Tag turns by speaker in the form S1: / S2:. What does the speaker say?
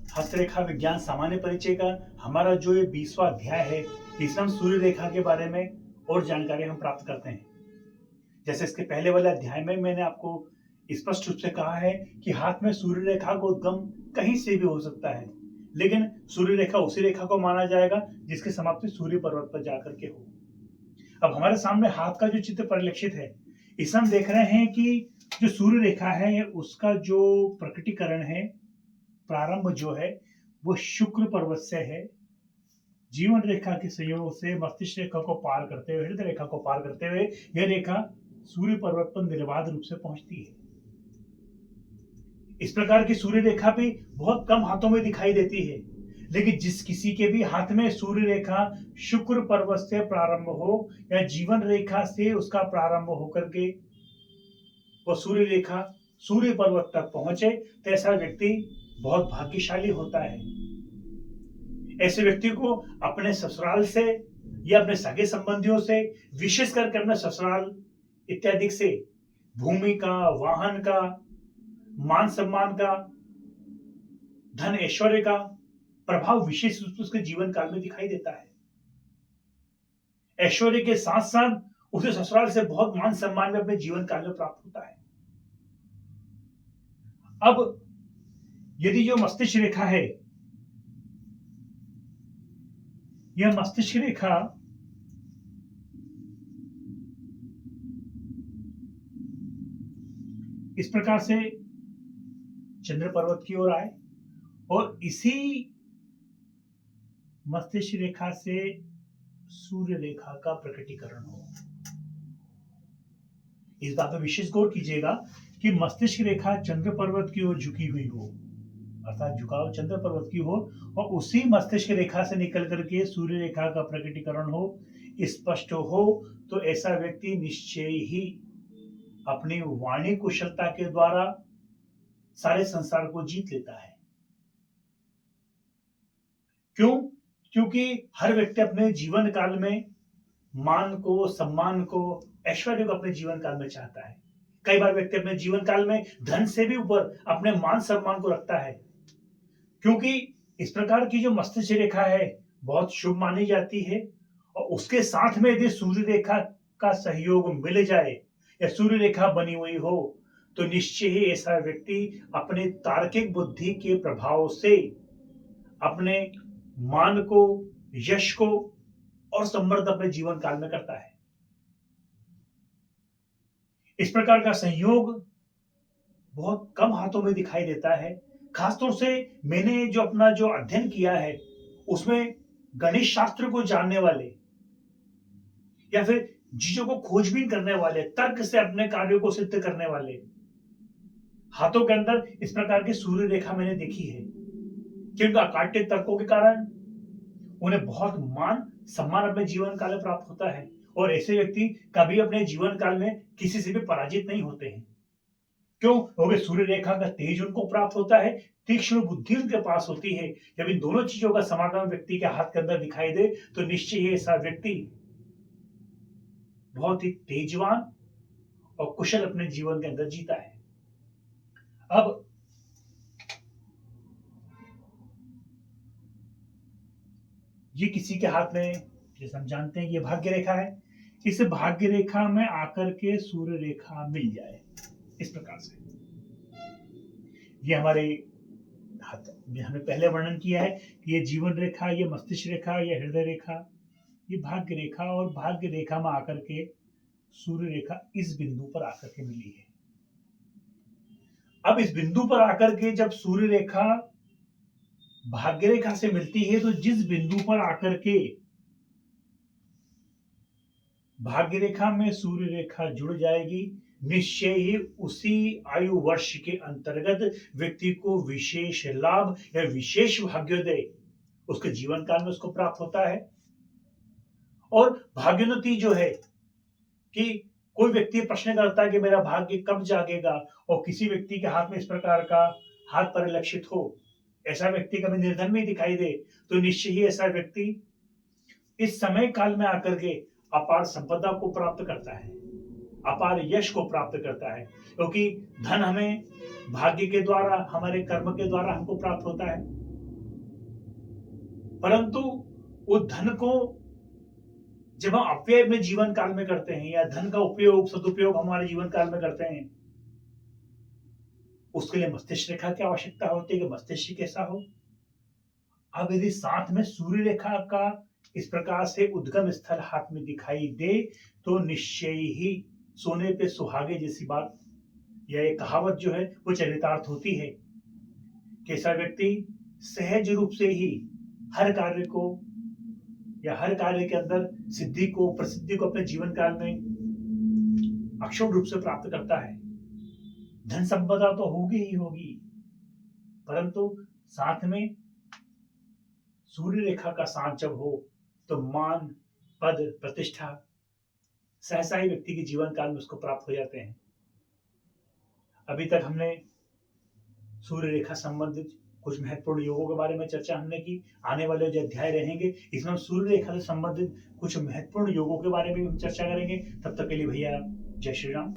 S1: हस्तरेखा विज्ञान सामान्य परिचय का हमारा जो ये 20वां अध्याय है, इसमें हम सूर्य रेखा के बारे में और जानकारी हम प्राप्त करते हैं। जैसे इसके पहले वाले अध्याय में मैंने आपको स्पष्ट रूप से कहा है कि हाथ में सूर्य रेखा का उद्गम कहीं से भी हो सकता है, लेकिन सूर्य रेखा उसी रेखा को माना जाएगा जिसकी समाप्ति सूर्य पर्वत पर जाकर के हो। अब हमारे सामने हाथ का जो चित्र परिलक्षित है, इसमें हम देख रहे हैं कि जो सूर्य रेखा है उसका जो प्रकटीकरण है, प्रारंभ जो है वो शुक्र पर्वत से है। जीवन रेखा के संयोग से मस्तिष्क रेखा को पार करते हुए, हृदय रेखा को पार करते हुए यह रेखा सूर्य पर्वत पर निर्बाध रूप से पहुंचती है। इस प्रकार की सूर्य रेखा भी बहुत कम हाथों में दिखाई देती है, लेकिन जिस किसी के भी हाथ में सूर्य रेखा शुक्र पर्वत से प्रारंभ हो या जीवन रेखा से उसका प्रारंभ होकर के वो सूर्य रेखा सूर्य पर्वत तक पहुंचे, तो ऐसा व्यक्ति बहुत भाग्यशाली होता है। ऐसे व्यक्ति को अपने ससुराल से या अपने सगे संबंधियों से, विशेष करके अपने ससुराल इत्यादि से भूमि का, वाहन का, मान सम्मान का, धन ऐश्वर्य का प्रभाव विशेष रूप से उसके जीवन काल में दिखाई देता है। ऐश्वर्य के साथ साथ उसे ससुराल से बहुत मान सम्मान में अपने जीवन काल में प्राप्त होता है। अब यदि जो मस्तिष्क रेखा है, यह मस्तिष्क रेखा इस प्रकार से चंद्र पर्वत की ओर आए और इसी मस्तिष्क रेखा से सूर्य रेखा का प्रकटीकरण हो। इस बात पर विशेष गौर कीजिएगा कि मस्तिष्क रेखा चंद्र पर्वत की ओर झुकी हुई हो, अर्थात झुकाव चंद्र पर्वत की हो, और उसी मस्तिष्क रेखा से निकल करके सूर्य रेखा का प्रकटीकरण हो, स्पष्ट हो, तो ऐसा व्यक्ति निश्चय ही अपनी वाणी कुशलता के द्वारा सारे संसार को जीत लेता है। क्यों? क्योंकि हर व्यक्ति अपने जीवन काल में मान को, सम्मान को, ऐश्वर्य को अपने जीवन काल में चाहता है। कई बार व्यक्ति अपने जीवन काल में धन से भी ऊपर अपने मान सम्मान को रखता है, क्योंकि इस प्रकार की जो मस्तिष्क रेखा है बहुत शुभ मानी जाती है। और उसके साथ में यदि सूर्य रेखा का सहयोग मिल जाए या सूर्य रेखा बनी हुई हो, तो निश्चय ही ऐसा व्यक्ति अपने तार्किक बुद्धि के प्रभाव से अपने मान को, यश को और समृद्ध अपने जीवन काल में करता है। इस प्रकार का संयोग बहुत कम हाथों में दिखाई देता है। खासतौर से मैंने जो अपना जो अध्ययन किया है उसमें गणित शास्त्र को जानने वाले या फिर चीजों को खोजबीन करने वाले, तर्क से अपने कार्यों को सिद्ध करने वाले हाथों के अंदर इस प्रकार की सूर्य रेखा मैंने देखी है कि उनका अकाट्य तर्कों के कारण उन्हें बहुत मान सम्मान अपने जीवन काल में प्राप्त होता है, और ऐसे व्यक्ति कभी अपने जीवन काल में किसी से भी पराजित नहीं होते हैं। क्यों? क्योंकि सूर्य रेखा का तेज उनको प्राप्त होता है, तीक्ष्ण बुद्धि उनके पास होती है। जब इन दोनों चीजों का समागम व्यक्ति के हाथ के अंदर दिखाई दे, तो निश्चय ही ऐसा व्यक्ति बहुत ही तेजवान और कुशल अपने जीवन के अंदर जीता है। अब ये किसी के हाथ में, जैसे हम जानते हैं, ये भाग्य रेखा है, इस भाग्य रेखा में आकर के सूर्य रेखा मिल जाए इस प्रकार से, ये हमारे हाथ, हमने पहले वर्णन किया है कि ये जीवन रेखा, ये मस्तिष्क रेखा, ये हृदय रेखा, ये भाग्य रेखा, और भाग्य रेखा में आकर के सूर्य रेखा इस बिंदु पर आकर के मिली है। अब इस बिंदु पर आकर के जब सूर्य रेखा भाग्य रेखा से मिलती है, तो जिस बिंदु पर आकर के भाग्य रेखा में सूर्य रेखा जुड़ जाएगी, निश्चय ही उसी आयु वर्ष के अंतर्गत व्यक्ति को विशेष लाभ या विशेष भाग्योदय उसके जीवन काल में उसको प्राप्त होता है। और भाग्योन्नति जो है कि कोई व्यक्ति प्रश्न करता है कि मेरा भाग्य कब जागेगा, और किसी व्यक्ति के हाथ में इस प्रकार का हाथ परिलक्षित हो, ऐसा व्यक्ति कभी निर्धन में दिखाई दे, तो निश्चय ही ऐसा व्यक्ति इस समय काल में आकर के अपार संपदा को प्राप्त करता है, अपार यश को प्राप्त करता है, क्योंकि धन हमें भाग्य के द्वारा, हमारे कर्म के द्वारा हमको प्राप्त होता है। परंतु वो धन को जब हम अपव्यय अपने जीवन काल में करते हैं या धन का उपयोग सदुपयोग हमारे जीवन काल में करते हैं, उसके लिए मस्तिष्क रेखा की आवश्यकता होती है कि मस्तिष्क कैसा हो। अब यदि साथ में सूर्य रेखा का इस प्रकार से उद्गम स्थल हाथ में दिखाई दे तो निश्चय ही सोने पे सुहागे जैसी बात या एक कहावत जो है वो चरितार्थ होती है कि ऐसा व्यक्ति सहज रूप से ही हर कार्य को या हर कार्य के अंदर सिद्धि को प्रसिद्धि को अपने जीवन काल में अक्षुण्ण रूप से प्राप्त करता है। धन संपदा तो होगी ही होगी, परंतु साथ में सूर्य रेखा का साथ जब हो तो मान पद प्रतिष्ठा सहसा ही व्यक्ति के जीवन काल में उसको प्राप्त हो जाते हैं। अभी तक हमने सूर्य रेखा संबंधित कुछ महत्वपूर्ण योगों के बारे में चर्चा हमने की। आने वाले जो अध्याय रहेंगे इसमें हम सूर्य रेखा से संबंधित कुछ महत्वपूर्ण योगों के बारे में भी हम चर्चा करेंगे। तब तक के लिए भैया जय श्री राम।